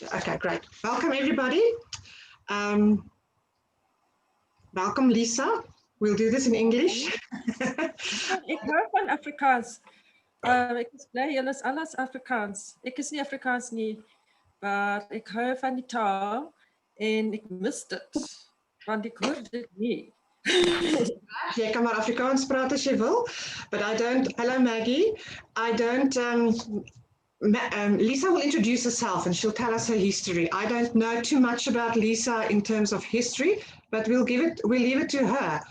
Okay, great. Welcome, everybody. Welcome, Lisa. We'll do this in English. Ik hou van Afrikaans. Ek is bly julle is alles Afrikaans. Ek is nie Afrikaans nie, maar ek hou van die taal en ek mis dit, want ek hoor dit nie. Jy kan maar Afrikaans praat as jy wil, but I don't. Hello, Maggie. I don't. Lisa will introduce herself and she'll tell us her history. I don't know too much about Lisa in terms of history, but we'll leave it to her.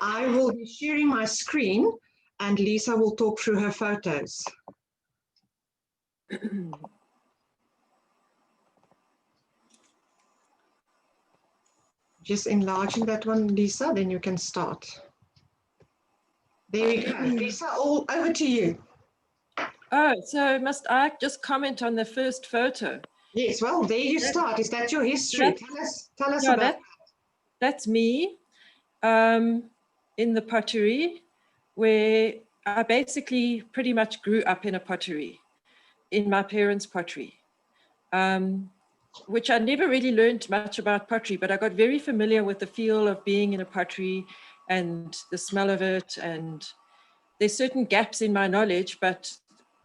I will be sharing my screen and Lisa will talk through her photos. Just enlarging that one, Lisa, then you can start. There we go. Lisa, all over to you. Oh, so must I just comment on the first photo? Yes, well, there you start. Is that your history? Tell us about that. That's me in the pottery, where I basically pretty much grew up in a pottery, in my parents' pottery, which I never really learned much about pottery, but I got very familiar with the feel of being in a pottery and the smell of it. And there's certain gaps in my knowledge, but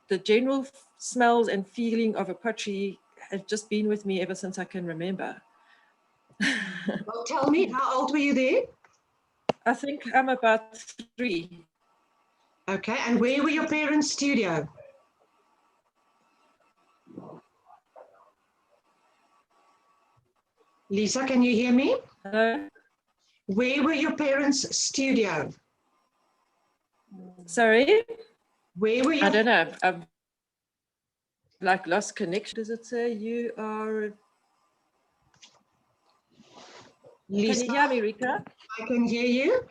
the general smells and feeling of a pottery have just been with me ever since I can remember. Well, tell me, how old were you there? I think I'm about 3. Okay, and where were your parents' studio? Lisa, can you hear me? Hello? Where were your parents' studio? Sorry? Where were you? I don't know. I've like lost connection. Does it say you are? Lisa, can you hear me, Rika? I can hear you.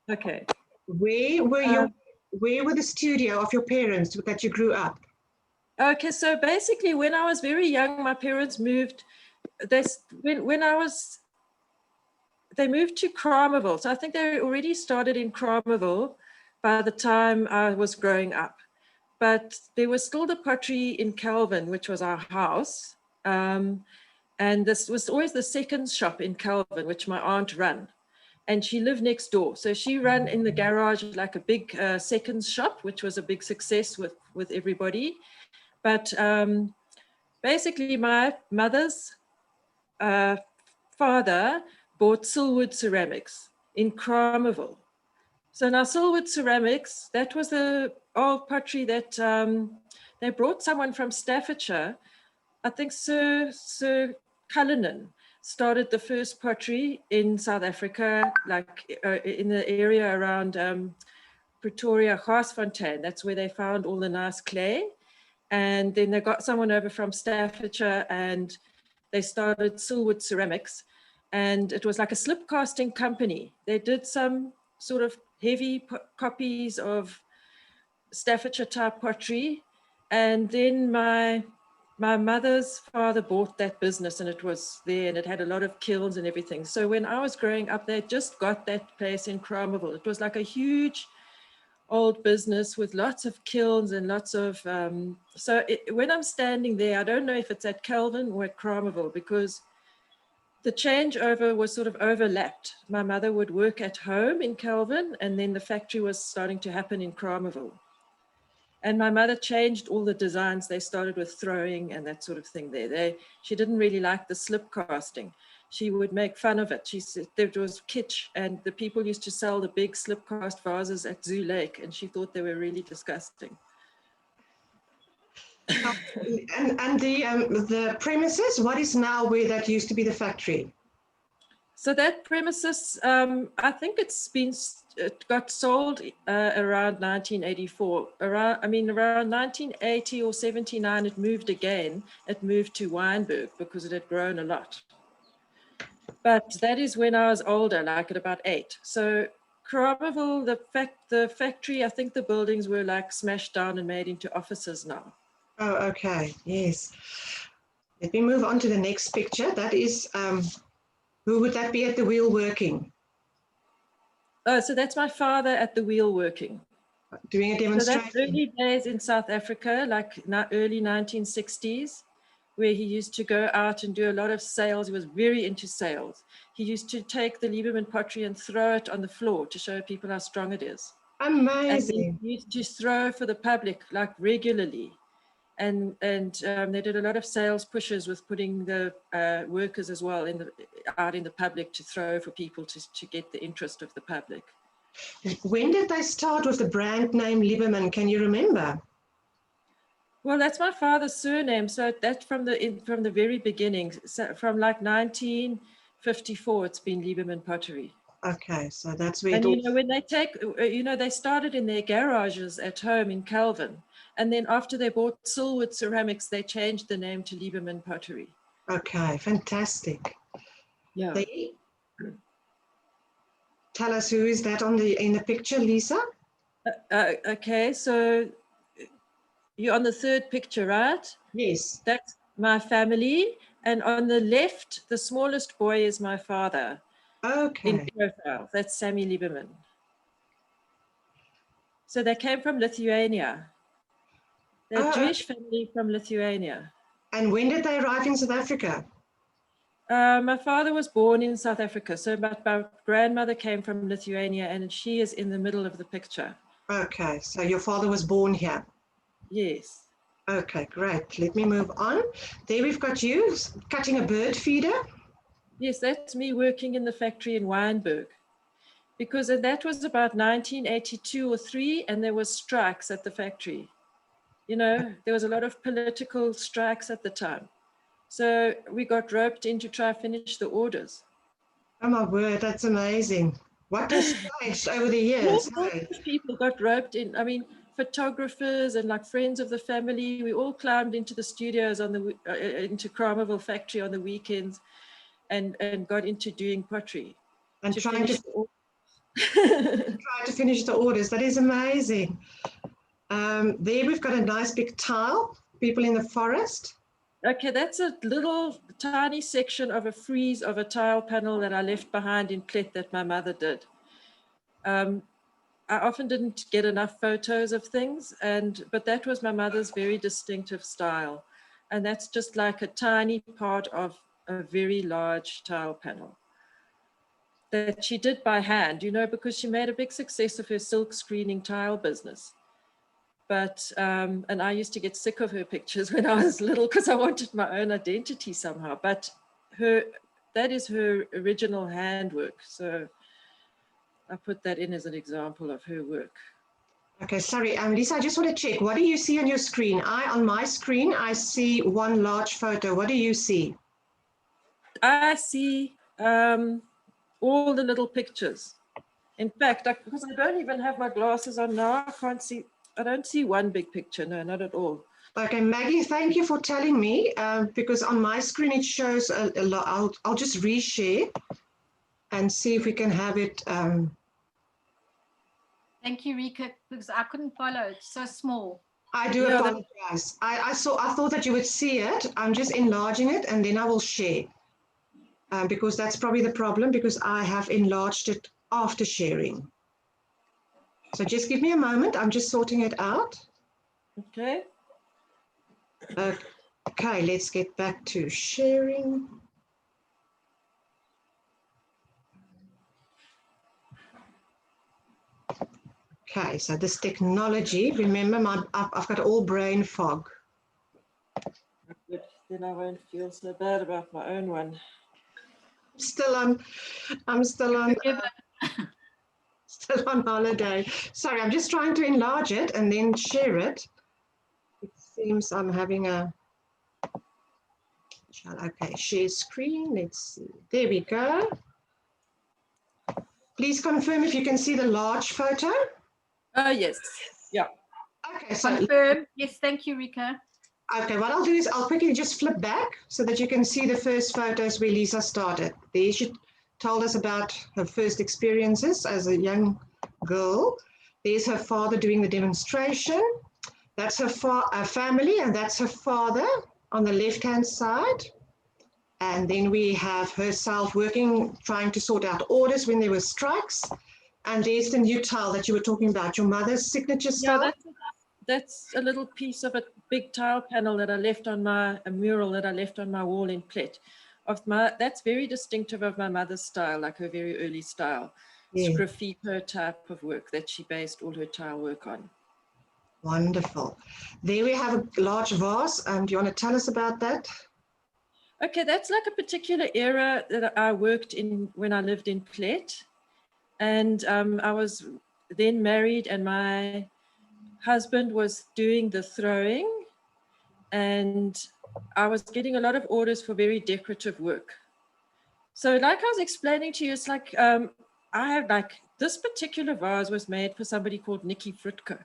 Okay. Where were the studio of your parents that you grew up? Okay, so basically, when I was very young, my parents moved. They moved to Kramerville. So I think they already started in Kramerville by the time I was growing up. But there was still the pottery in Kelvin, which was our house. And this was always the second shop in Kelvin, which my aunt ran. And she lived next door. So she ran in the garage like a big seconds shop, which was a big success with everybody. But basically my mother's father bought Silwood Ceramics in Kramerville. So now Silwood Ceramics, that was the old pottery that they brought someone from Staffordshire. I think Sir Cullinan started the first pottery in South Africa, like in the area around Pretoria, Garsfontein. That's where they found all the nice clay. And then they got someone over from Staffordshire and they started Silwood Ceramics. And it was like a slip casting company. They did some sort of heavy copies of Staffordshire type pottery. And then my mother's father bought that business and it was there and it had a lot of kilns and everything. So when I was growing up, they just got that place in Kramerville. It was like a huge old business with lots of kilns and lots of, when I'm standing there, I don't know if it's at Kelvin or at Kramerville because the changeover was sort of overlapped. My mother would work at home in Kelvin and then the factory was starting to happen in Kramerville. And my mother changed all the designs. They started with throwing and that sort of thing there. She didn't really like the slip casting. She would make fun of it. She said it was kitsch and the people used to sell the big slip cast vases at Zoo Lake and she thought they were really disgusting. And the premises, what is now where that used to be the factory? So that premises, I think it got sold around 1984. Around 1980 or 79, it moved again. It moved to Wynberg because it had grown a lot. But that is when I was older, like at about 8. So Kramerville, the factory, I think the buildings were like smashed down and made into offices now. Oh, okay, yes. Let me move on to the next picture. That is, who would that be at the wheel working? Oh, so that's my father at the wheel working. Doing a demonstration. So that's early days in South Africa, like early 1960s. where he used to go out and do a lot of sales. He was very into sales. He used to take the Lieberman pottery and throw it on the floor to show people how strong it is. Amazing. And he used to throw for the public like regularly. And they did a lot of sales pushes with putting the workers as well out in the public to throw for people to get the interest of the public. When did they start with the brand name Lieberman? Can you remember? Well, that's my father's surname, so that's from the very beginning. So from like 1954, it's been Lieberman Pottery. Okay, so that's where. And when they started in their garages at home in Calvin, and then after they bought Silwood Ceramics, they changed the name to Lieberman Pottery. Okay, fantastic. Yeah. Tell us, who is that in the picture, Lisa? Okay, so you're on the third picture, right? Yes. That's my family. And on the left, the smallest boy is my father. Okay. In profile. That's Sammy Lieberman. So they came from Lithuania. They're a Jewish family from Lithuania. And when did they arrive in South Africa? My father was born in South Africa. So my grandmother came from Lithuania, and she is in the middle of the picture. Okay, so your father was born here? Yes. Okay, great. Let me move on. There we've got you cutting a bird feeder. Yes, that's me working in the factory in Wynberg. Because that was about 1982 or 3, and there was strikes at the factory. There was a lot of political strikes at the time. So we got roped in to try to finish the orders. Oh my word, that's amazing. What has changed over the years? All people got roped in. I mean, photographers and like friends of the family, we all climbed into the studios into Kramerville factory on the weekends and got into doing pottery. And trying to finish the orders. That is amazing. There we've got a nice big tile, people in the forest. Okay, that's a little tiny section of a frieze of a tile panel that I left behind in Klet that my mother did. I often didn't get enough photos of things, but that was my mother's very distinctive style. And that's just like a tiny part of a very large tile panel that she did by hand, because she made a big success of her silk screening tile business. But, and I used to get sick of her pictures when I was little because I wanted my own identity somehow. But that is her original handwork. So I put that in as an example of her work. Okay, sorry, Lisa, I just want to check. What do you see on your screen? On my screen, I see one large photo. What do you see? I see all the little pictures. In fact, because I don't even have my glasses on now, I don't see one big picture. No, not at all. Okay, Maggie, thank you for telling me, because on my screen it shows a lot. I'll just reshare and see if we can have it. Thank you, Rika, because I couldn't follow. It's so small. I do apologize. I thought that you would see it. I'm just enlarging it and then I will share. Because that's probably the problem, because I have enlarged it after sharing. So just give me a moment. I'm just sorting it out. Okay. Okay, let's get back to sharing. Okay, so this technology, remember I've got all brain fog. Good. Then I won't feel so bad about my own one. I'm still on holiday. Sorry, I'm just trying to enlarge it and then share it. It seems I'm having okay, share screen. Let's see. There we go. Please confirm if you can see the large photo. Yes. Yeah. Okay, so confirm. Yes, thank you, Rika. Okay, what I'll do is I'll quickly just flip back so that you can see the first photos where Lisa started. There she told us about her first experiences as a young girl. There's her father doing the demonstration. That's her family, and that's her father on the left-hand side. And then we have herself working, trying to sort out orders when there were strikes. And there's the new tile that you were talking about, your mother's signature style. Yeah, That's a little piece of a big tile panel that I left on a mural that I left on my wall in Plet. That's very distinctive of my mother's style, like her very early style. Yeah. Sgraffito type of work that she based all her tile work on. Wonderful. There we have a large vase. Do you want to tell us about that? Okay, that's like a particular era that I worked in when I lived in Plet. And I was then married, and my husband was doing the throwing, and I was getting a lot of orders for very decorative work. So like I was explaining to you, it's like I have like this particular vase was made for somebody called Nicky Fritke.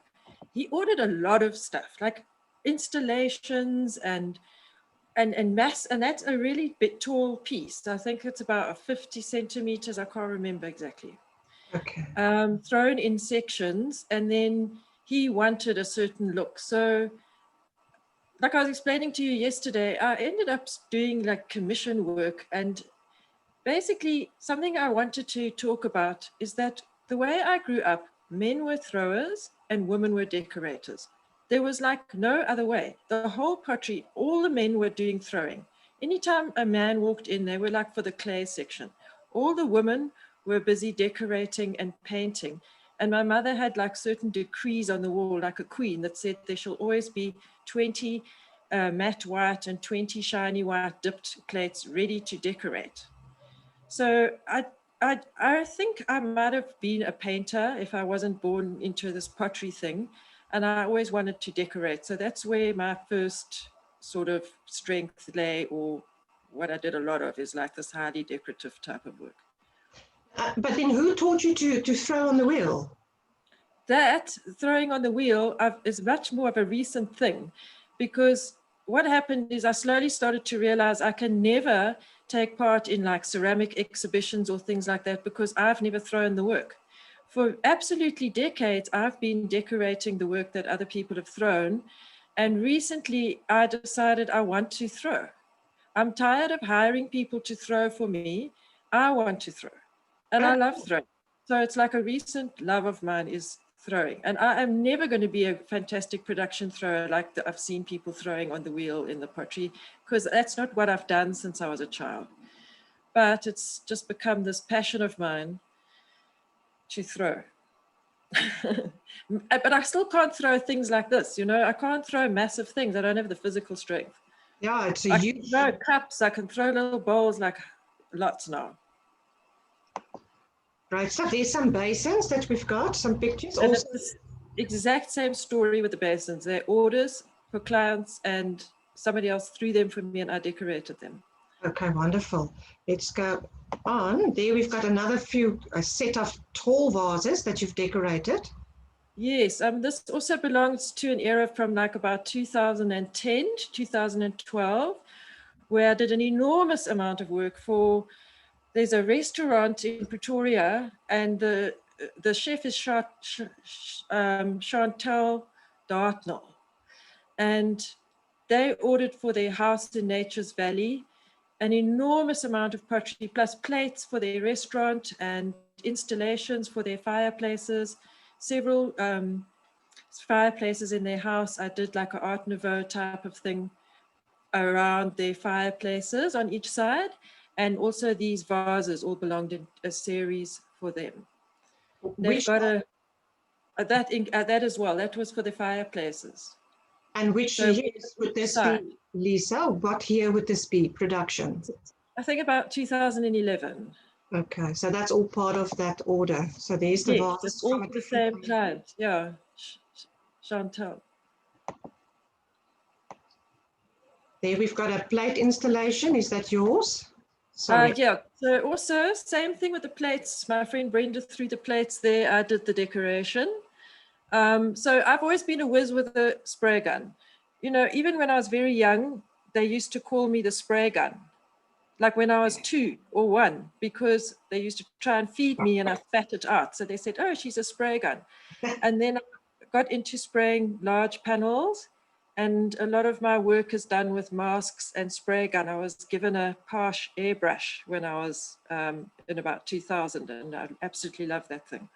He ordered a lot of stuff, like installations and mass, and that's a really big tall piece. I think it's about 50 centimeters. I can't remember exactly. Okay. Thrown in sections, and then he wanted a certain look. So like I was explaining to you yesterday, I ended up doing like commission work, and basically something I wanted to talk about is that the way I grew up, men were throwers and women were decorators. There was like no other way. The whole pottery, all the men were doing throwing. Anytime a man walked in, they were like for the clay section. All the women were busy decorating and painting. And my mother had like certain decrees on the wall, like a queen, that said there shall always be 20 matte white and 20 shiny white dipped plates ready to decorate. So I think I might have been a painter if I wasn't born into this pottery thing. And I always wanted to decorate. So that's where my first sort of strength lay, or what I did a lot of is like this highly decorative type of work. But then who taught you to throw on the wheel? That throwing on the wheel is much more of a recent thing, because what happened is I slowly started to realize I can never take part in like ceramic exhibitions or things like that because I've never thrown the work. For absolutely decades, I've been decorating the work that other people have thrown. And recently I decided I want to throw. I'm tired of hiring people to throw for me. I want to throw, and I love throwing. So it's like a recent love of mine is throwing. And I am never going to be a fantastic production thrower like I've seen people throwing on the wheel in the pottery, because that's not what I've done since I was a child. But it's just become this passion of mine to throw. But I still can't throw things like this, you know, I can't throw massive things. I don't have the physical strength. Yeah, it's a I huge... can throw cups, I can throw little bowls, like lots now. Right stuff. There's some basins that we've got, some pictures. And Also, it's the exact same story with the basins. They're orders for clients, and somebody else threw them for me and I decorated them. okay, wonderful. Let's go on. There we've got a set of tall vases that you've decorated. Yes, this also belongs to an era from like about 2010 to 2012, where I did an enormous amount of work for, there's a restaurant in Pretoria, and the chef is Chantal Dartnell. And they ordered for their house in Nature's Valley an enormous amount of pottery, plus plates for their restaurant and installations for their fireplaces, several fireplaces in their house. I did like an Art Nouveau type of thing around their fireplaces on each side. And also these vases all belonged in a series for them. They've got that as well. That was for the fireplaces. And which year would this be, Lisa? What year would this be, production? I think about 2011. Okay, so that's all part of that order. So there's the vase. It's all for the same client. Yeah, Chantal. There we've got a plate installation. Is that yours? Sorry. Yeah, so also same thing with the plates. My friend Brenda threw the plates there. I did the decoration. So I've always been a whiz with a spray gun. You know, even when I was very young, they used to call me the spray gun. Like when I was 2 or 1, because they used to try and feed me and I spat it out. So they said, oh, she's a spray gun. And then I got into spraying large panels, and a lot of my work is done with masks and spray gun. I was given a Parsh airbrush when I was in about 2000, and I absolutely love that thing.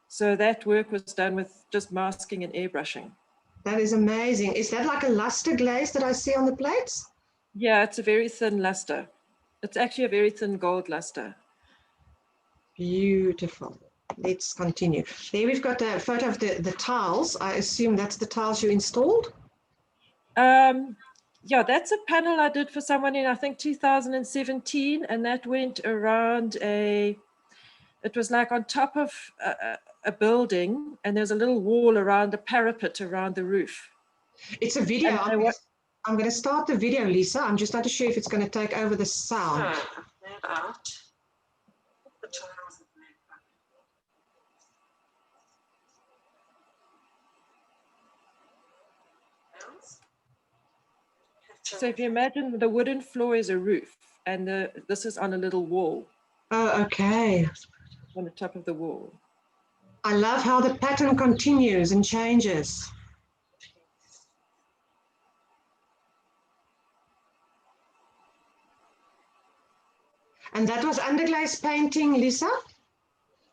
So that work was done with just masking and airbrushing. That is amazing. Is that like a luster glaze that I see on the plates? Yeah, it's a very thin luster. It's actually a very thin gold luster. Beautiful. Let's continue. There we've got a photo of the tiles. I assume that's the tiles you installed? Yeah, that's a panel I did for someone in, I think, 2017, and that went around it was like on top of a building, and there's a little wall around the parapet around the roof. It's a video. I'm going to start the video, Lisa. I'm just not sure if it's going to take over the sound. So if you imagine the wooden floor is a roof, and this is on a little wall. Oh, okay. On the top of the wall. I love how the pattern continues and changes. And that was underglaze painting, Lisa?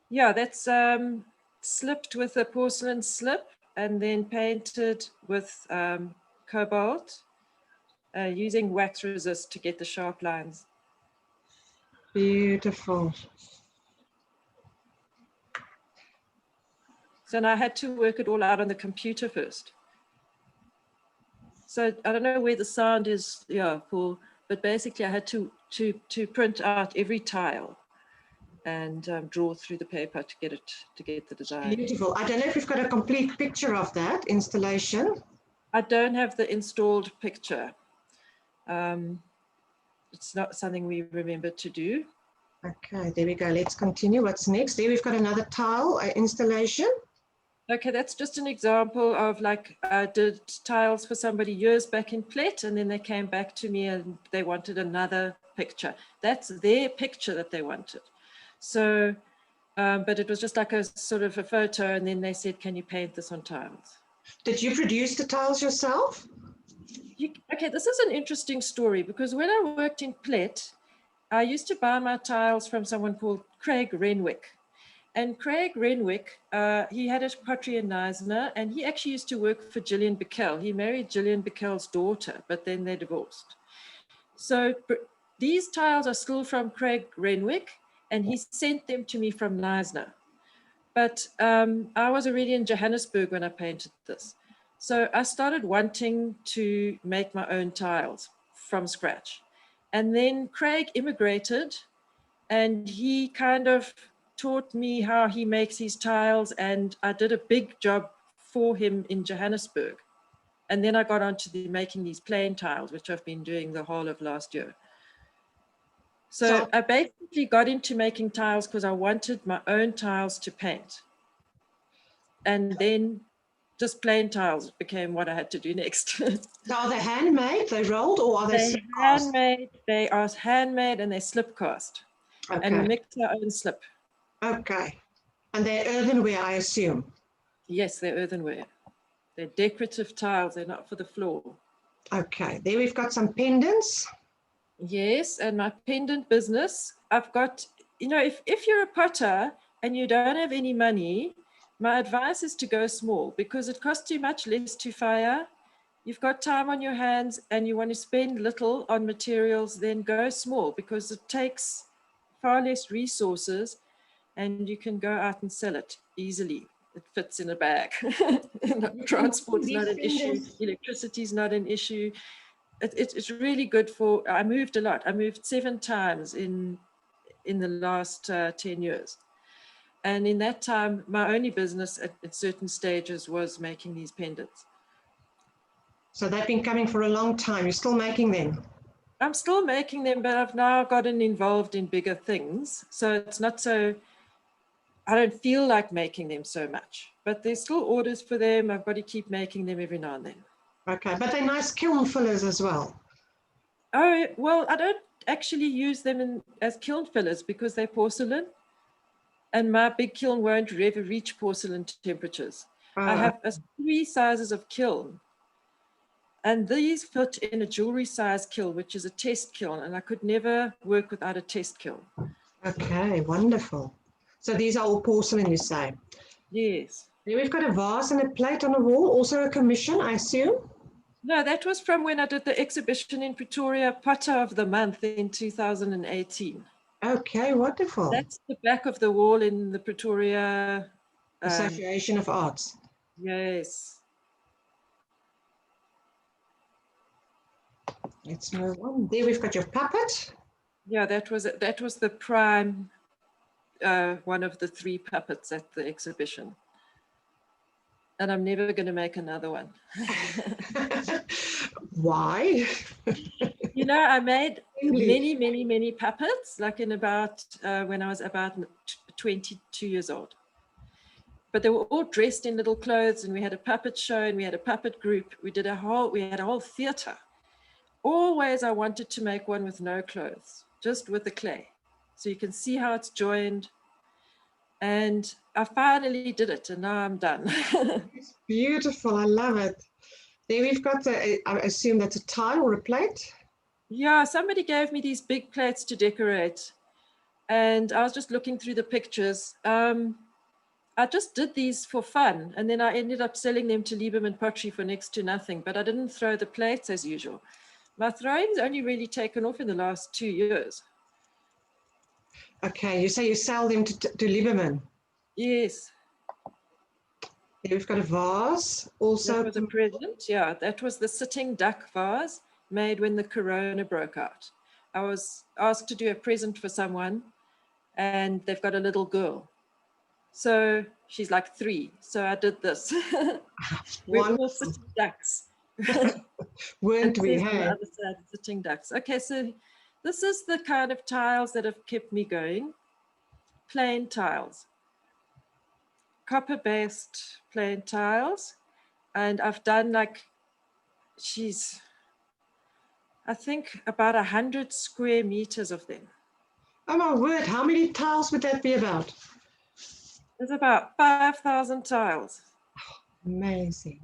Yeah, that's slipped with a porcelain slip and then painted with cobalt using wax resist to get the sharp lines. Beautiful. So now I had to work it all out on the computer first. So I don't know where the sound is, yeah, Paul, but basically I had to print out every tile and draw through the paper to get the design. Beautiful. I don't know if we've got a complete picture of that installation. I don't have the installed picture. It's not something we remember to do. Okay, there we go. Let's continue. What's next? There we've got another tile installation. Okay, that's just an example of like I did tiles for somebody years back in Plet, and then they came back to me and they wanted another picture. That's their picture that they wanted. So, but it was just like a sort of a photo, and then they said, can you paint this on tiles? Did you produce the tiles yourself? Okay, this is an interesting story because when I worked in Plet, I used to buy my tiles from someone called Craig Renwick. And Craig Renwick, he had a pottery in Knysna, and he actually used to work for Gillian Bickel. He married Gillian Bickel's daughter, but then they divorced. So these tiles are still from Craig Renwick, and he sent them to me from Knysna. But I was already in Johannesburg when I painted this. So I started wanting to make my own tiles from scratch. And then Craig immigrated, and he kind of taught me how he makes his tiles, and I did a big job for him in Johannesburg. And then I got on to making these plain tiles, which I've been doing the whole of last year. So I basically got into making tiles because I wanted my own tiles to paint. And then just plain tiles became what I had to do next. So are they handmade, they rolled, or are they handmade? They are handmade and they slip cast. Okay. And we mix our own slip. Okay. And they're earthenware, I assume? Yes, they're earthenware. They're decorative tiles. They're not for the floor. Okay. There we've got some pendants. Yes, and my pendant business, I've got, you know, if you're a potter and you don't have any money, my advice is to go small because it costs you much less to fire. You've got time on your hands and you want to spend little on materials, then go small because it takes far less resources and you can go out and sell it easily. It fits in a bag. Transport's not an issue. Electricity's not an issue. It's really good for, I moved a lot. I moved 7 times in the last 10 years. And in that time, my only business at certain stages was making these pendants. So they've been coming for a long time. You're still making them? I'm still making them, but I've now gotten involved in bigger things. So it's not so, I don't feel like making them so much, but there's still orders for them. I've got to keep making them every now and then. Okay, but they're nice kiln fillers as well. Oh, well, I don't actually use them as kiln fillers because they're porcelain. And my big kiln won't ever reach porcelain temperatures. I have 3 sizes of kiln. And these fit in a jewelry size kiln, which is a test kiln. And I could never work without a test kiln. Okay, wonderful. So these are all porcelain, you say? Yes. Here we've got a vase and a plate on the wall, also a commission, I assume. No, that was from when I did the exhibition in Pretoria, Potter of the Month in 2018. Okay, wonderful. That's the back of the wall in the Pretoria Association of Arts. Yes. Let's move on. There we've got your puppet. Yeah, that was the prime one of the 3 puppets at the exhibition. And I'm never going to make another one. Why? You know, I made many puppets, like in about when I was about 22 years old. But they were all dressed in little clothes, and we had a puppet show, and we had a puppet group. We had a whole theater. Always I wanted to make one with no clothes, just with the clay. So you can see how it's joined. And I finally did it, and now I'm done. It's beautiful. I love it. There we've got, I assume that's a tile or a plate? Yeah, somebody gave me these big plates to decorate. And I was just looking through the pictures. I just did these for fun. And then I ended up selling them to Lieberman pottery for next to nothing. But I didn't throw the plates as usual. My throwing's only really taken off in the last 2 years. Okay, you say you sell them to Lieberman? Yes. There we've got a vase. Also, that was a present. Yeah, that was the sitting duck vase made when the corona broke out. I was asked to do a present for someone, and they've got a little girl. So she's like 3. So I did this. We're all sitting ducks. Weren't we? On the other side, sitting ducks. Okay, so this is the kind of tiles that have kept me going. Plain tiles. Copper-based plain tiles. And I've done like, I think about 100 square meters of them. Oh my word, how many tiles would that be about? There's about 5,000 tiles. Amazing.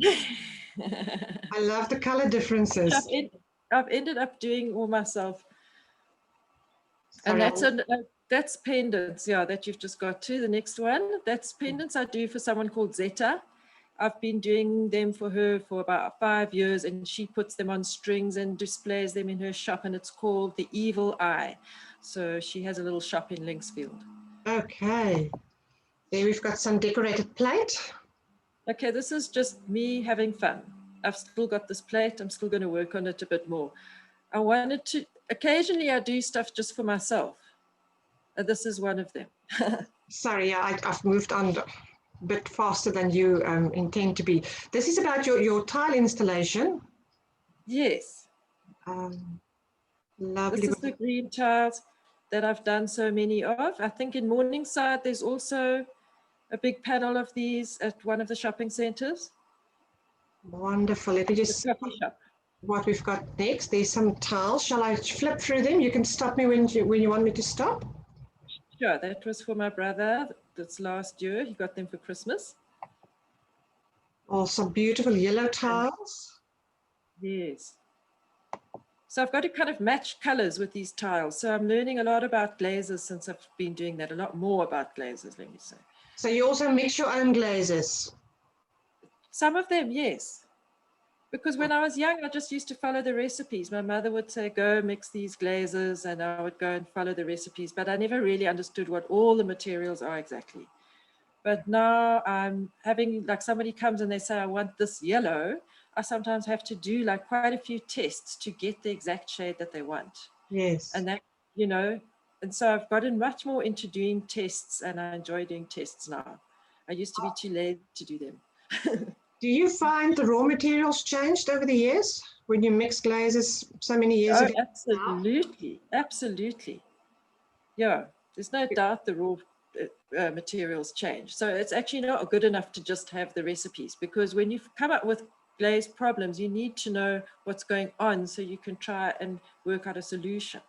I love the color differences. I've ended up doing all myself. Sorry, And that's pendants, yeah, that you've just got to. The next one, that's pendants I do for someone called Zeta. I've been doing them for her for about 5 years, and she puts them on strings and displays them in her shop, and it's called The Evil Eye. So she has a little shop in Linksfield. Okay. There we've got some decorated plate. Okay, this is just me having fun. I've still got this plate. I'm still going to work on it a bit more. I wanted to, occasionally I do stuff just for myself. This is one of them. Sorry, I've moved on a bit faster than you intend to be. This is about your tile installation. Yes. Lovely. This is the green tiles that I've done so many of. I think in Morningside, there's also a big panel of these at one of the shopping centers. Wonderful. Let me just see what we've got next. There's some tiles. Shall I flip through them? You can stop me when you want me to stop. Sure, that was for my brother. That's last year. He got them for Christmas. Oh, some beautiful yellow tiles. Yes. So I've got to kind of match colors with these tiles. So I'm learning a lot about glazes since I've been doing that, a lot more about glazes, let me say. So you also mix your own glazes? Some of them, yes. Because when I was young, I just used to follow the recipes. My mother would say, go mix these glazes, and I would go and follow the recipes, but I never really understood what all the materials are exactly. But now I'm having, like somebody comes and they say, I want this yellow. I sometimes have to do like quite a few tests to get the exact shade that they want. Yes. And that, you know, and so I've gotten much more into doing tests, and I enjoy doing tests now. I used to be too lazy to do them. Do you find the raw materials changed over the years when you mix glazes so many years ago? Absolutely, absolutely. Yeah, there's no doubt the raw materials change. So it's actually not good enough to just have the recipes, because when you come up with glaze problems, you need to know what's going on so you can try and work out a solution.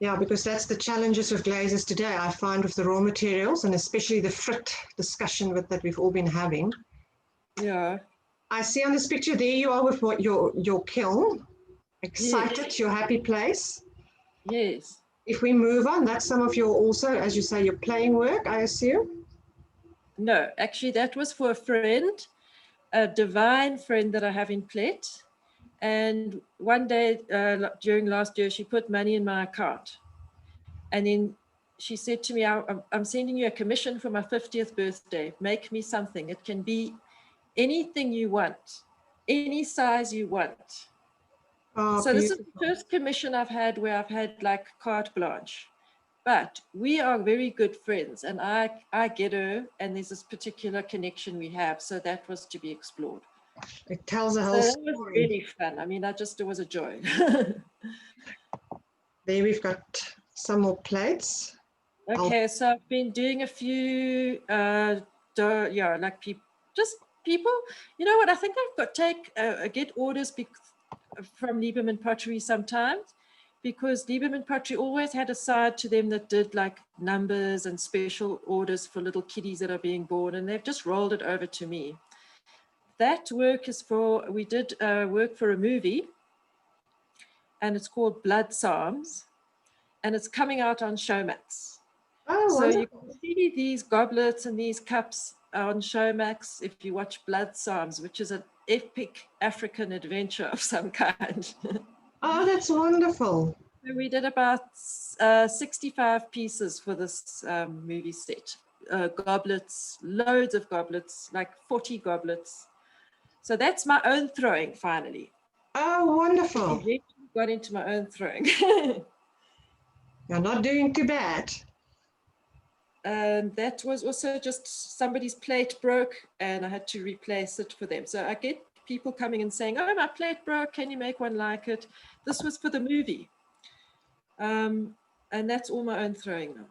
Yeah, because that's the challenges with glazes today, I find, with the raw materials, and especially the frit discussion that we've all been having. Yeah. I see on this picture there you are with what your kiln. Excited, yes. Your happy place. Yes. If we move on, that's some of your also, as you say, your playing work, I assume? No, actually that was for a friend, a divine friend that I have in Plet. And one day during last year, she put money in my account. And then she said to me, I'm sending you a commission for my 50th birthday. Make me something. It can be anything you want, any size you want. Oh, So this is beautiful. the first commission I've had where I've had like carte blanche. But we are very good friends, and I get her, and there's this particular connection we have. So that was to be explored. It tells a So whole that story. was really fun. I mean, it was a joy. There we've got some more plates. Okay, so I've been doing a few, like people. You know what? I think I've got get orders from Lieberman Pottery sometimes, because Lieberman Pottery always had a side to them that did like numbers and special orders for little kiddies that are being born, and they've just rolled it over to me. That work is we did work for a movie, and it's called Blood Psalms, and it's coming out on Showmax. Oh, so wonderful. You can see these goblets and these cups on Showmax if you watch Blood Psalms, which is an epic African adventure of some kind. Oh, that's wonderful. So we did about 65 pieces for this movie set. Goblets, loads of goblets, like 40 goblets. So that's my own throwing finally. Oh, wonderful. I got into my own throwing. You're not doing too bad. And that was also just somebody's plate broke and I had to replace it for them. So I get people coming and saying, oh, my plate broke, can you make one like it? This was for the movie. And that's all my own throwing now.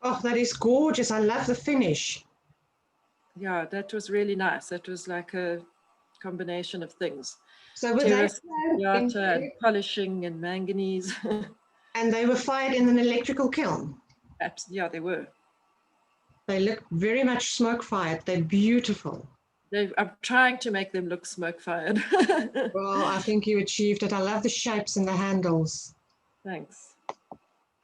Oh, that is gorgeous. I love the finish. Yeah, that was really nice. That was like a combination of things. So were they and polishing and manganese. And they were fired in an electrical kiln? Yeah, they were. They look very much smoke-fired. They're beautiful. I'm trying to make them look smoke-fired. Well, I think you achieved it. I love the shapes and the handles. Thanks.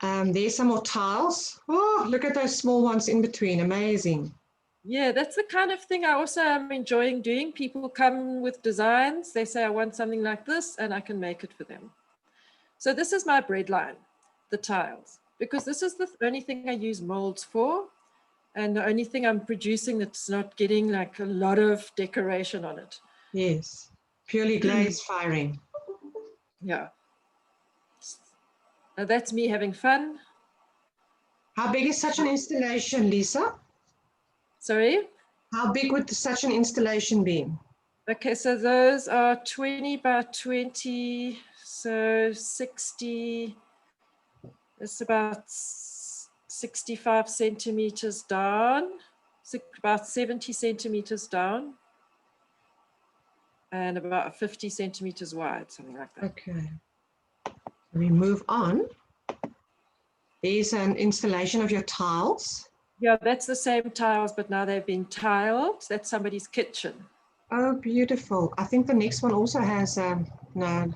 There's some more tiles. Oh, look at those small ones in between. Amazing. Yeah, that's the kind of thing I also am enjoying doing. People come with designs. They say, I want something like this, and I can make it for them. So this is my bread line, the tiles, because this is the only thing I use molds for. And the only thing I'm producing that's not getting like a lot of decoration on it. Yes, purely glaze firing. Yeah. Now that's me having fun. How big is such an installation, Lisa? Sorry? How big would such an installation be? Okay, so those are 20 by 20, so 60, it's about 65 centimeters down, about 70 centimeters down, and about 50 centimeters wide, something like that. Okay. We move on. There's an installation of your tiles. Yeah, that's the same tiles, but now they've been tiled. That's somebody's kitchen. Oh, beautiful. I think the next one also has, no,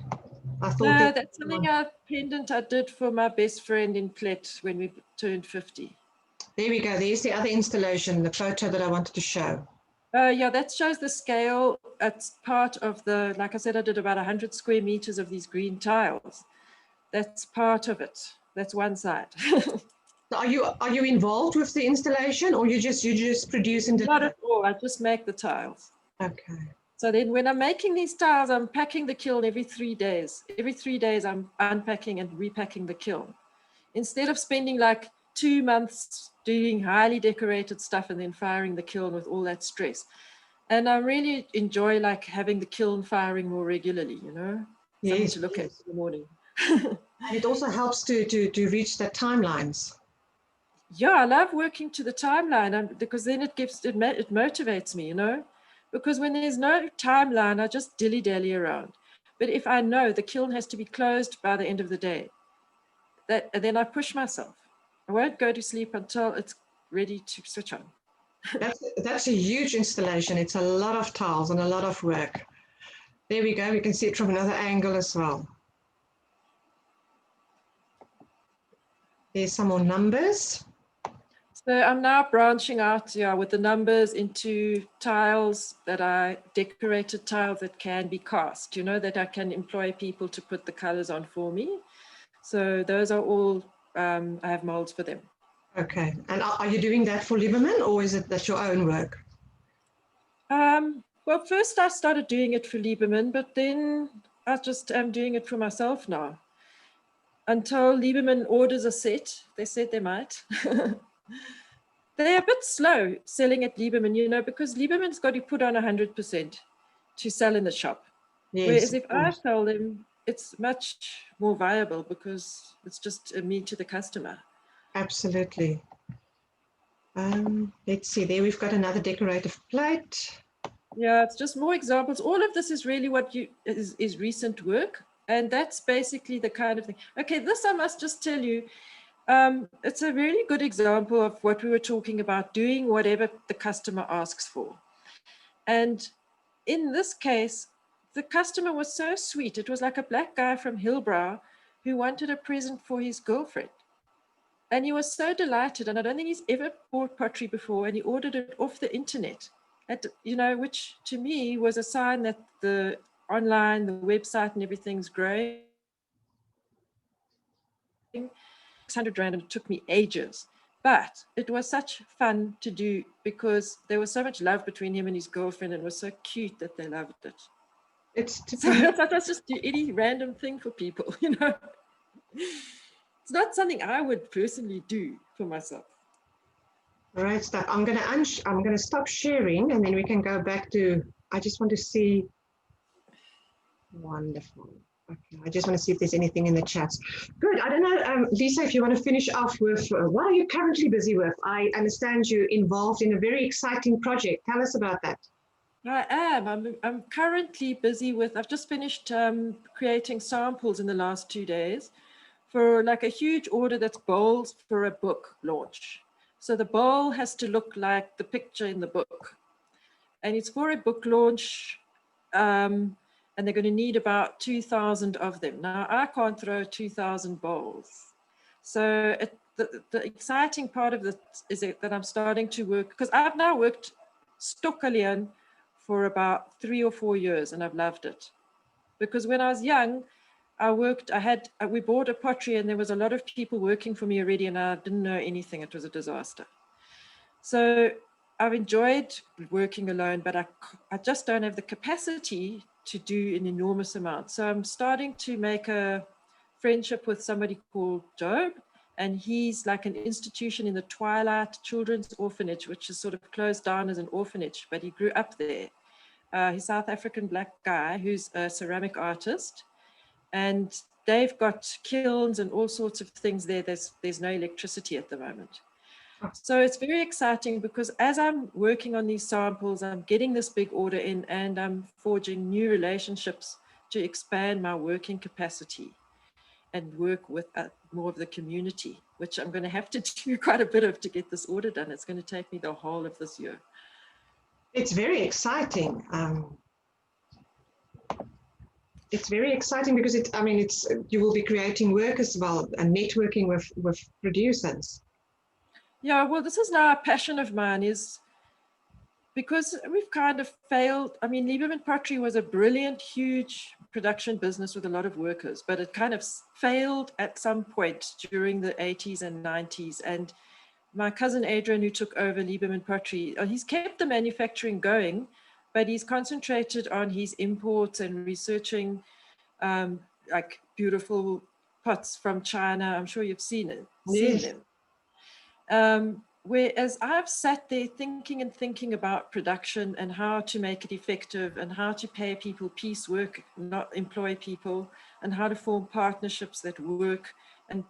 I thought No, that's something a pendant I did for my best friend in Plet when we turned 50. There we go. There's the other installation, the photo that I wanted to show. Yeah, that shows the scale. It's part of the, like I said, I did about 100 square meters of these green tiles. That's part of it. That's one side. Are you involved with the installation, or you just produce and deliver? Not at all. I just make the tiles. Okay. So then when I'm making these tiles, I'm packing the kiln every 3 days. Every 3 days, I'm unpacking and repacking the kiln. Instead of spending like 2 months doing highly decorated stuff and then firing the kiln with all that stress. And I really enjoy like having the kiln firing more regularly, you know, something to look at in the morning. And it also helps to reach the timelines. Yeah, I love working to the timeline because then it motivates me, you know, because when there's no timeline, I just dilly-dally around. But if I know the kiln has to be closed by the end of the day, then I push myself. I won't go to sleep until it's ready to switch on. That's a huge installation. It's a lot of tiles and a lot of work. There we go. We can see it from another angle as well. There's some more numbers. So I'm now branching out, with the numbers into tiles that are decorated tiles that can be cast, that I can employ people to put the colors on for me. So those are all, I have molds for them. Okay. And are you doing that for Lieberman, or is it that's your own work? Well, first I started doing it for Lieberman, but then I just am doing it for myself now. Until Lieberman orders a set, they said they might. They're a bit slow selling at Lieberman, because Lieberman's got to put on 100% to sell in the shop. Yes, whereas if I sell them, it's much more viable because it's just a meat to the customer. Absolutely. Let's see, there we've got another decorative plate. Yeah, it's just more examples. All of this is really what is recent work. And that's basically the kind of thing. Okay, this I must just tell you, it's a really good example of what we were talking about, doing whatever the customer asks for. And in this case, the customer was so sweet. It was like a black guy from Hillbrow who wanted a present for his girlfriend. And he was so delighted. And I don't think he's ever bought pottery before. And he ordered it off the internet, which to me was a sign that the online, the website and everything's growing. 600 Rand, and it took me ages. But it was such fun to do because there was so much love between him and his girlfriend, and it was so cute that they loved it. It's let's just do any random thing for people, It's not something I would personally do for myself. Right stuff. I'm gonna stop sharing, and then we can go back to. I just want to see. Wonderful. Okay, I just want to see if there's anything in the chats. Good. I don't know, Lisa, if you want to finish off with what are you currently busy with? I understand you're involved in a very exciting project. Tell us about that. I am. I'm currently busy with. I've just finished creating samples in the last 2 days for like a huge order that's bowls for a book launch. So the bowl has to look like the picture in the book, and it's for a book launch. And they're going to need about 2,000 of them. Now, I can't throw 2,000 bowls. So the exciting part of this is that I'm starting to work, because I've now worked Stokkelian for about 3 or 4 years, and I've loved it. Because when I was young, we bought a pottery, and there was a lot of people working for me already, and I didn't know anything. It was a disaster. So I've enjoyed working alone, but I just don't have the capacity to do an enormous amount. So I'm starting to make a friendship with somebody called Job, and he's like an institution in the Twilight Children's Orphanage, which is sort of closed down as an orphanage, but he grew up there. He's a South African black guy who's a ceramic artist, and they've got kilns and all sorts of things there. There's no electricity at the moment. So it's very exciting because as I'm working on these samples, I'm getting this big order in, and I'm forging new relationships to expand my working capacity and work with more of the community, which I'm going to have to do quite a bit of to get this order done. It's going to take me the whole of this year. It's very exciting. It's very exciting because you will be creating work as well and networking with producers. Yeah, well, this is now a passion of mine, is because we've kind of failed. I mean, Lieberman Pottery was a brilliant, huge production business with a lot of workers, but it kind of failed at some point during the 80s and 90s. And my cousin Adrian, who took over Lieberman Pottery, he's kept the manufacturing going, but he's concentrated on his imports and researching like beautiful pots from China. I'm sure you've seen them. Whereas I've sat there thinking about production and how to make it effective and how to pay people piecework, not employ people, and how to form partnerships that work. And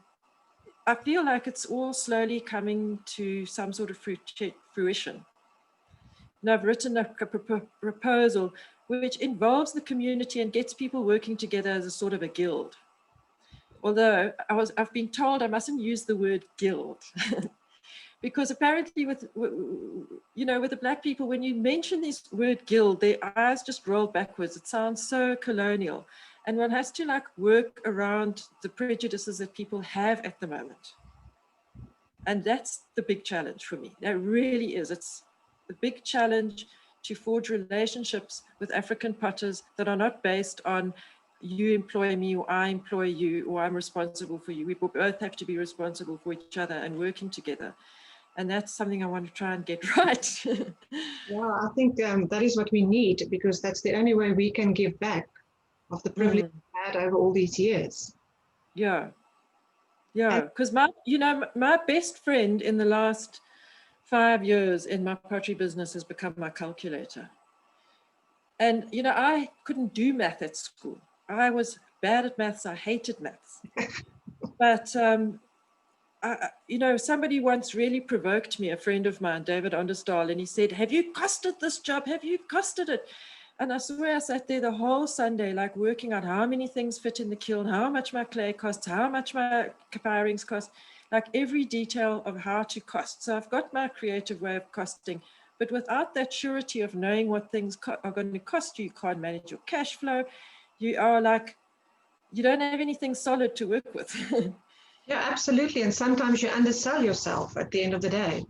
I feel like it's all slowly coming to some sort of fruition. And I've written a proposal which involves the community and gets people working together as a sort of a guild. Although I've been told I mustn't use the word guild. Because apparently with the black people, when you mention this word guild, their eyes just roll backwards. It sounds so colonial. And one has to like work around the prejudices that people have at the moment. And that's the big challenge for me. That really is. It's the big challenge to forge relationships with African potters that are not based on you employ me or I employ you or I'm responsible for you. We both have to be responsible for each other and working together. And that's something I want to try and get right. Yeah, I think that is what we need, because that's the only way we can give back of the privilege we had over all these years. Yeah. Yeah, because my best friend in the last 5 years in my pottery business has become my calculator. And, I couldn't do math at school. I was bad at maths. I hated maths. But, somebody once really provoked me, a friend of mine, David Onderstahl, and he said, have you costed this job? Have you costed it? And I swear I sat there the whole Sunday, like working out how many things fit in the kiln, how much my clay costs, how much my firings cost, like every detail of how to cost. So I've got my creative way of costing, but without that surety of knowing what things are going to cost you, you can't manage your cash flow. You don't have anything solid to work with. Yeah, absolutely. And sometimes you undersell yourself at the end of the day.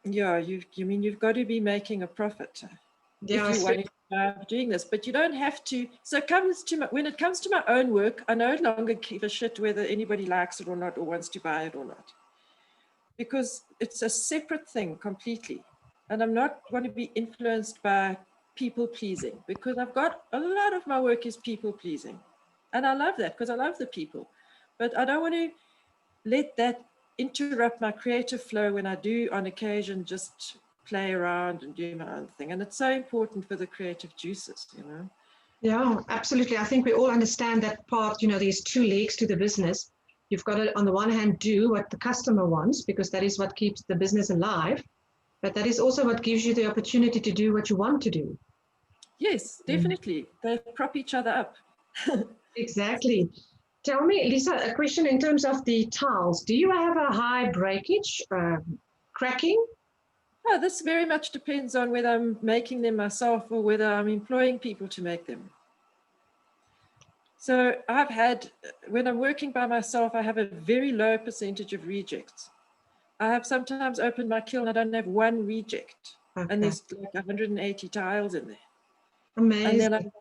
Yeah, you've got to be making a profit. Yeah, if you want to start doing this, but you don't have to. So when it comes to my own work, I no longer give a shit whether anybody likes it or not, or wants to buy it or not, because it's a separate thing completely. And I'm not going to be influenced by people pleasing, because I've got a lot of my work is people pleasing. And I love that because I love the people, but I don't want to let that interrupt my creative flow when I do on occasion just play around and do my own thing. And it's so important for the creative juices, Yeah, absolutely. I think we all understand that part. There's two legs to the business. You've got to, on the one hand, do what the customer wants, because that is what keeps the business alive. But that is also what gives you the opportunity to do what you want to do. Yes, definitely. They prop each other up. Exactly. Tell me, Lisa, a question in terms of the tiles. Do you have a high breakage, cracking? Oh, this very much depends on whether I'm making them myself or whether I'm employing people to make them. So when I'm working by myself, I have a very low percentage of rejects. I have sometimes opened my kiln, I don't have one reject. Okay. And there's like 180 tiles in there. Amazing.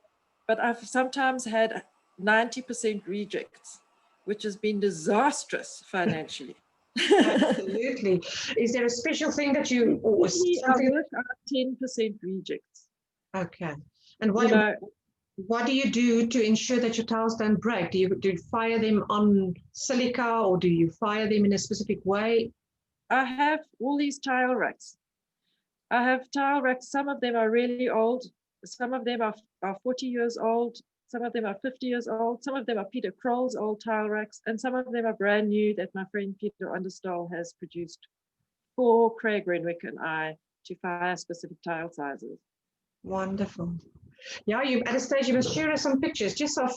But I've sometimes had 90% rejects, which has been disastrous financially. Absolutely. Is there a special thing that you... or something? I work out 10% rejects. Okay. And what do you do to ensure that your tiles don't break? Do you fire them on silica, or do you fire them in a specific way? I have all these tile racks. I have tile racks. Some of them are really old. Some of them are 40 years old. Some of them are 50 years old. Some of them are Peter Kroll's old tile racks. And some of them are brand new that my friend Peter Onderstahl has produced for Craig Renwick and I to fire specific tile sizes. Wonderful. Yeah, at a stage you must share us some pictures just of,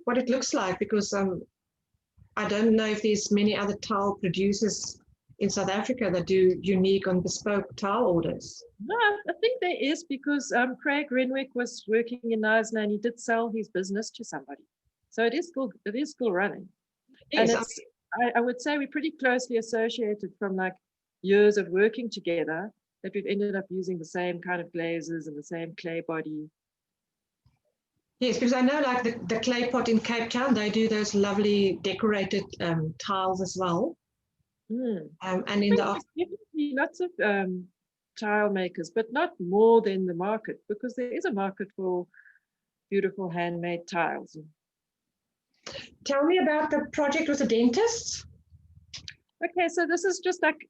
what it looks like, because I don't know if there's many other tile producers in South Africa that do unique and bespoke tile orders. No, I think there is, because Craig Renwick was working in Knysna and he did sell his business to somebody. So it is still running. Yes, and I would say we're pretty closely associated from like years of working together, that we've ended up using the same kind of glazes and the same clay body. Yes, because I know like the clay pot in Cape Town, they do those lovely decorated tiles as well. And in definitely lots of tile makers, but not more than the market, because there is a market for beautiful handmade tiles. Tell me about the project with the dentists. Okay, so this is just like,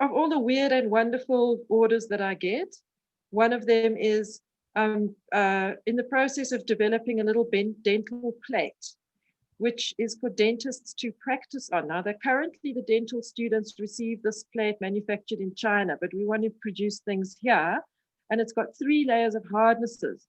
of all the weird and wonderful orders that I get, one of them is in the process of developing a little dental plate, which is for dentists to practice on. Now, currently the dental students receive this plate manufactured in China, but we want to produce things here. And it's got 3 layers of hardnesses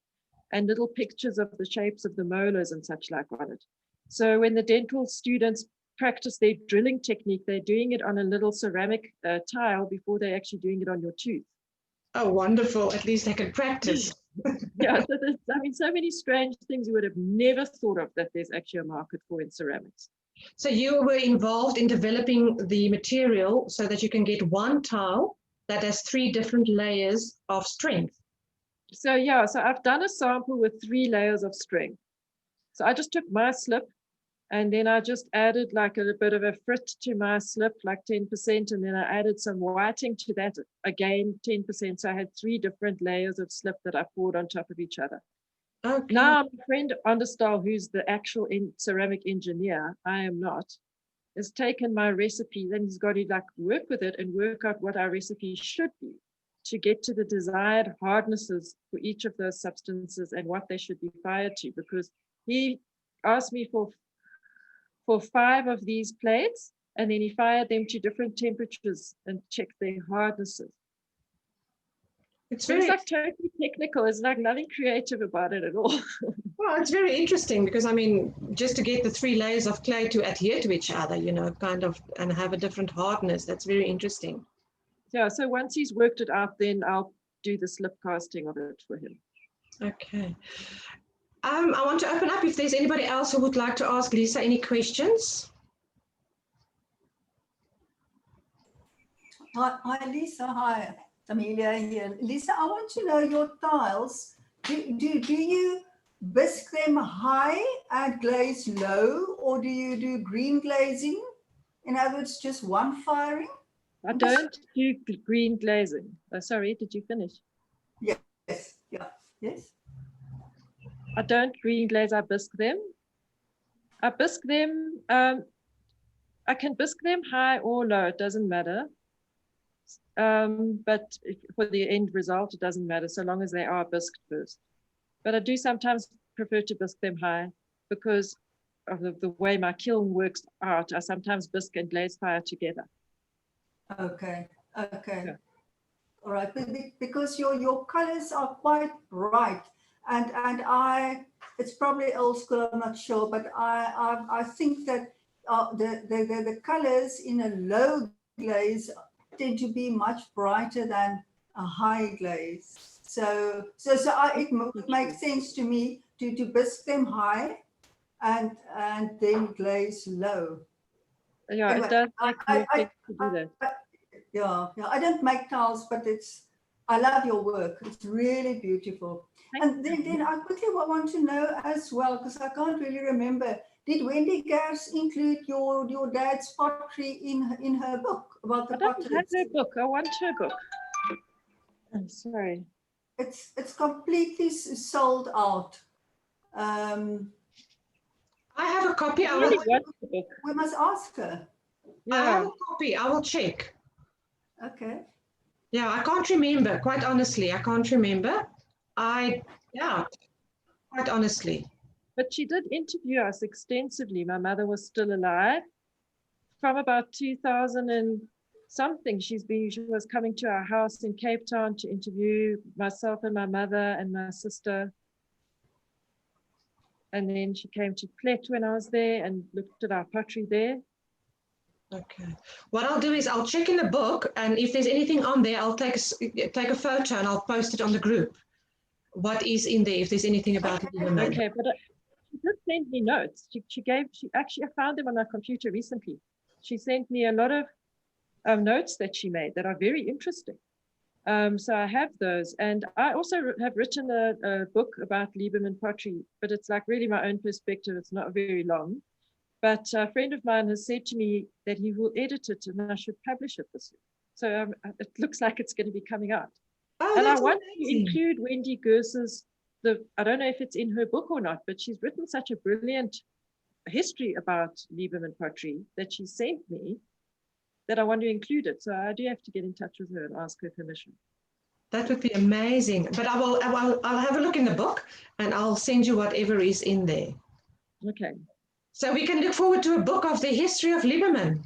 and little pictures of the shapes of the molars and such like on it. So when the dental students practice their drilling technique, they're doing it on a little ceramic tile before they're actually doing it on your tooth. Oh, wonderful. At least they can practice. Yeah, so so many strange things you would have never thought of that there's actually a market for in ceramics. So you were involved in developing the material so that you can get one tile that has 3 different layers of strength. So yeah, so I've done a sample with 3 layers of string. So I just took my slip and then I just added like a bit of a frit to my slip, like 10%, and then I added some whiting to that, again 10%. So I had 3 different layers of slip that I poured on top of each other. Okay. Now my friend Onderstal, who's the actual ceramic engineer, I am not, has taken my recipe, then he's got to like work with it and work out what our recipe should be to get to the desired hardnesses for each of those substances and what they should be fired to, because he asked me for 5 of these plates, and then he fired them to different temperatures and checked their hardnesses. It's So it's like totally technical. There's like nothing creative about it at all. Well, it's very interesting because, I mean, just to get the 3 layers of clay to adhere to each other, you know, kind of, and have a different hardness, that's very interesting. Yeah, so once he's worked it out, then I'll do the slip casting of it for him. Okay. I want to open up if there's anybody else who would like to ask Lisa any questions. Hi, Lisa. Hi, Amelia here. Lisa, I want to know your tiles. Do you bisque them high and glaze low, or do you do green glazing? In other words, just one firing? I don't do green glazing. Oh, sorry, did you finish? Yes, yeah, yes. I don't green glaze, I bisque them. I bisque them, I can bisque them high or low, it doesn't matter. But for the end result, it doesn't matter so long as they are bisqued first. But I do sometimes prefer to bisque them high because of the way my kiln works out. I sometimes bisque and glaze fire together. Okay, okay. Yeah. All right, because your colors are quite bright, and it's probably old school, I'm not sure, but I think that the colors in a low glaze tend to be much brighter than a high glaze. So it makes sense to me to bisque them high and then glaze low. Yeah, Anyway, it does make more sense to do that. Yeah, I don't make tiles, but I love your work. It's really beautiful. And then I quickly want to know as well, because I can't really remember, did Wendy Gers include your dad's pottery in her book about the pottery? I don't have her book. I want her book. I'm sorry. It's completely sold out. I have a copy. We must ask her. Yeah. I have a copy. I will check. Okay. Yeah, I can't remember. Quite honestly, I can't remember. Quite honestly. But she did interview us extensively. My mother was still alive. From about 2000 and something, she was coming to our house in Cape Town to interview myself and my mother and my sister. And then she came to Plet when I was there and looked at our pottery there. Okay. What I'll do is I'll check in the book, and if there's anything on there, I'll take a photo and I'll post it on the group. What is in there, if there's anything about Lieberman. Okay, but she did send me notes. I found them on my computer recently. She sent me a lot of notes that she made that are very interesting. So I have those, and I also have written a book about Lieberman pottery, but it's like really my own perspective. It's not very long. But a friend of mine has said to me that he will edit it and I should publish it this year. So it looks like it's going to be coming out. Oh, and I want to include Wendy Gers's, I don't know if it's in her book or not, but she's written such a brilliant history about Lieberman pottery that she sent me that I want to include it. So I do have to get in touch with her and ask her permission. That would be amazing. But I'll have a look in the book and I'll send you whatever is in there. Okay. So we can look forward to a book of the history of Lieberman.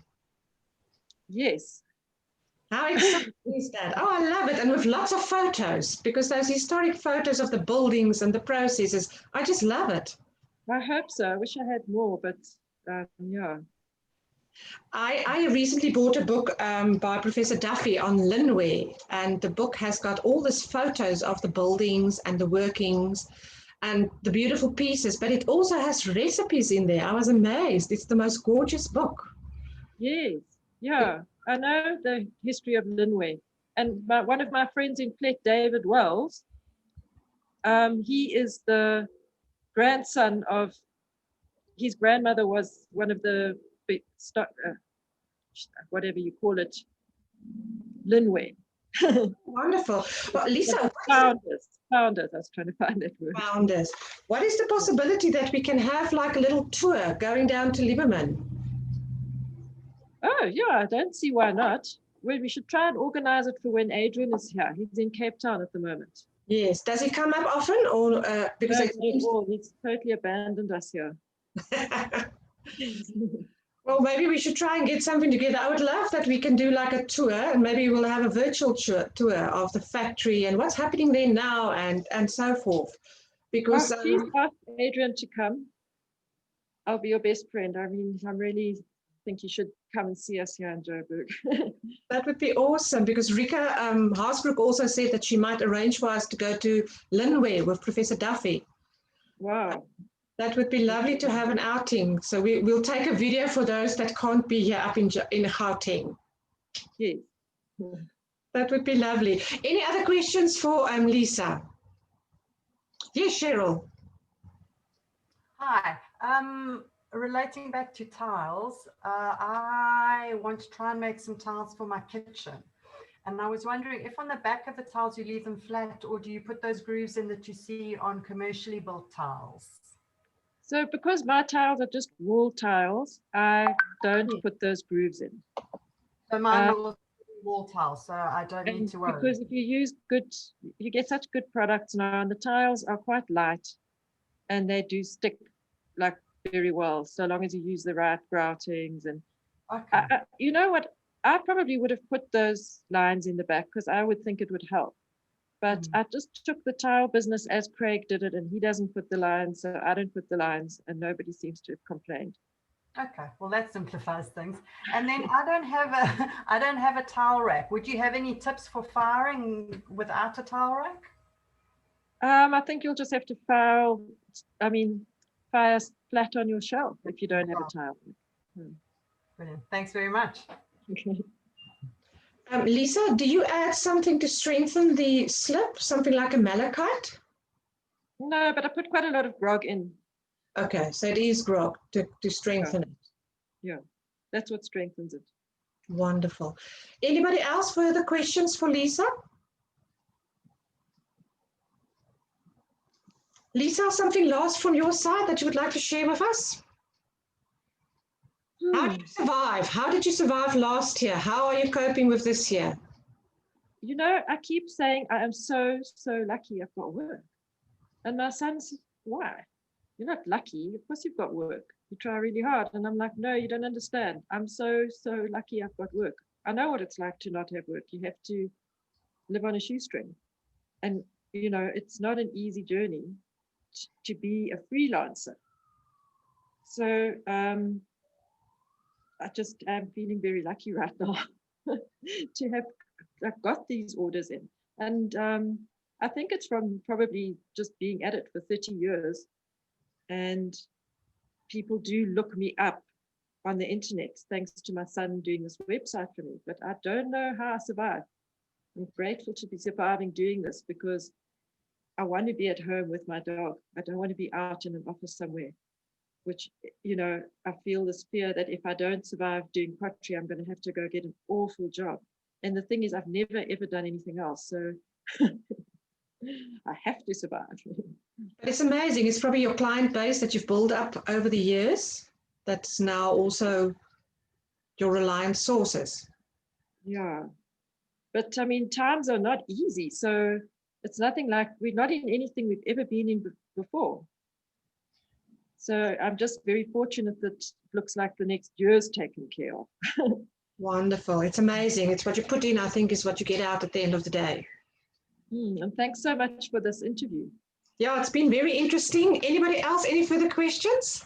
Yes. How exciting is that? Oh, I love it. And with lots of photos, because those historic photos of the buildings and the processes, I just love it. I hope so. I wish I had more, but yeah. I recently bought a book by Professor Duffy on linware, and the book has got all these photos of the buildings and the workings. and the beautiful pieces, but it also has recipes in there. I was amazed. It's the most gorgeous book. Yes, yeah, I know the history of Linway. And one of my friends in Plett, David Wells, he is the grandson of, his grandmother was one of the big, whatever you call it, Linway. Wonderful. Well, Lisa, Founders, I was trying to find that word. Founders. What is the possibility that we can have like a little tour going down to Lieberman? Oh, yeah, I don't see why not. Well, we should try and organize it for when Adrian is here. He's in Cape Town at the moment. Yes. Does he come up often, or because he's totally abandoned us here. Well, maybe we should try and get something together. I would love that we can do like a tour, and maybe we'll have a virtual tour of the factory and what's happening there now, and so forth. Because please ask Adrian to come. I'll be your best friend. I mean, I really think you should come and see us here in Joburg. That would be awesome, because Rika Herbst also said that she might arrange for us to go to Linway with Professor Duffy. Wow. That would be lovely to have an outing. So we'll take a video for those that can't be here up in Gauteng. Yes. That would be lovely. Any other questions for Lisa? Yes, Cheryl. Hi. Relating back to tiles, I want to try and make some tiles for my kitchen. And I was wondering if on the back of the tiles you leave them flat, or do you put those grooves in that you see on commercially built tiles? So because my tiles are just wall tiles, I don't put those grooves in. So mine will wall tiles, so I don't need to worry. Because if you use you get such good products now, and the tiles are quite light and they do stick like very well, so long as you use the right groutings. And you know what, I probably would have put those lines in the back because I would think it would help. But I just took the tile business as Craig did it, and he doesn't put the lines, so I don't put the lines, and nobody seems to have complained. Okay, well that simplifies things. And then I don't have a tile rack. Would you have any tips for firing without a tile rack? I think you'll just have to fire flat on your shelf if you don't have a tile rack. Brilliant. Thanks very much. Okay. Lisa, do you add something to strengthen the slip, something like a malachite? No, but I put quite a lot of grog in. Okay, so it is grog to strengthen it. Yeah, that's what strengthens it. Wonderful. Anybody else further questions for Lisa? Lisa, something last from your side that you would like to share with us? How did you survive? How did you survive last year? How are you coping with this year? You know, I keep saying I am so lucky I've got work. And my son says, why? You're not lucky. Of course you've got work. You try really hard. And I'm like, no, you don't understand. I'm so lucky I've got work. I know what it's like to not have work. You have to live on a shoestring. And, you know, it's not an easy journey to be a freelancer. So I just am feeling very lucky right now to have got these orders in. And I think it's from probably just being at it for 30 years. And people do look me up on the internet, thanks to my son doing this website for me. But I don't know how I survive. I'm grateful to be surviving doing this because I want to be at home with my dog. I don't want to be out in an office somewhere, which, you know, I feel this fear that if I don't survive doing pottery, I'm going to have to go get an awful job. And the thing is, I've never, ever done anything else. So I have to survive. But it's amazing. It's probably your client base that you've built up over the years that's now also your reliant sources. Yeah. But I mean, times are not easy. So it's nothing like we're not in anything we've ever been in before. So I'm just very fortunate that it looks like the next year's taken care of. Wonderful. It's amazing. It's what you put in, I think, is what you get out at the end of the day. And thanks so much for this interview. Yeah, it's been very interesting. Anybody else? Any further questions?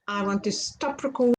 I want to stop recording.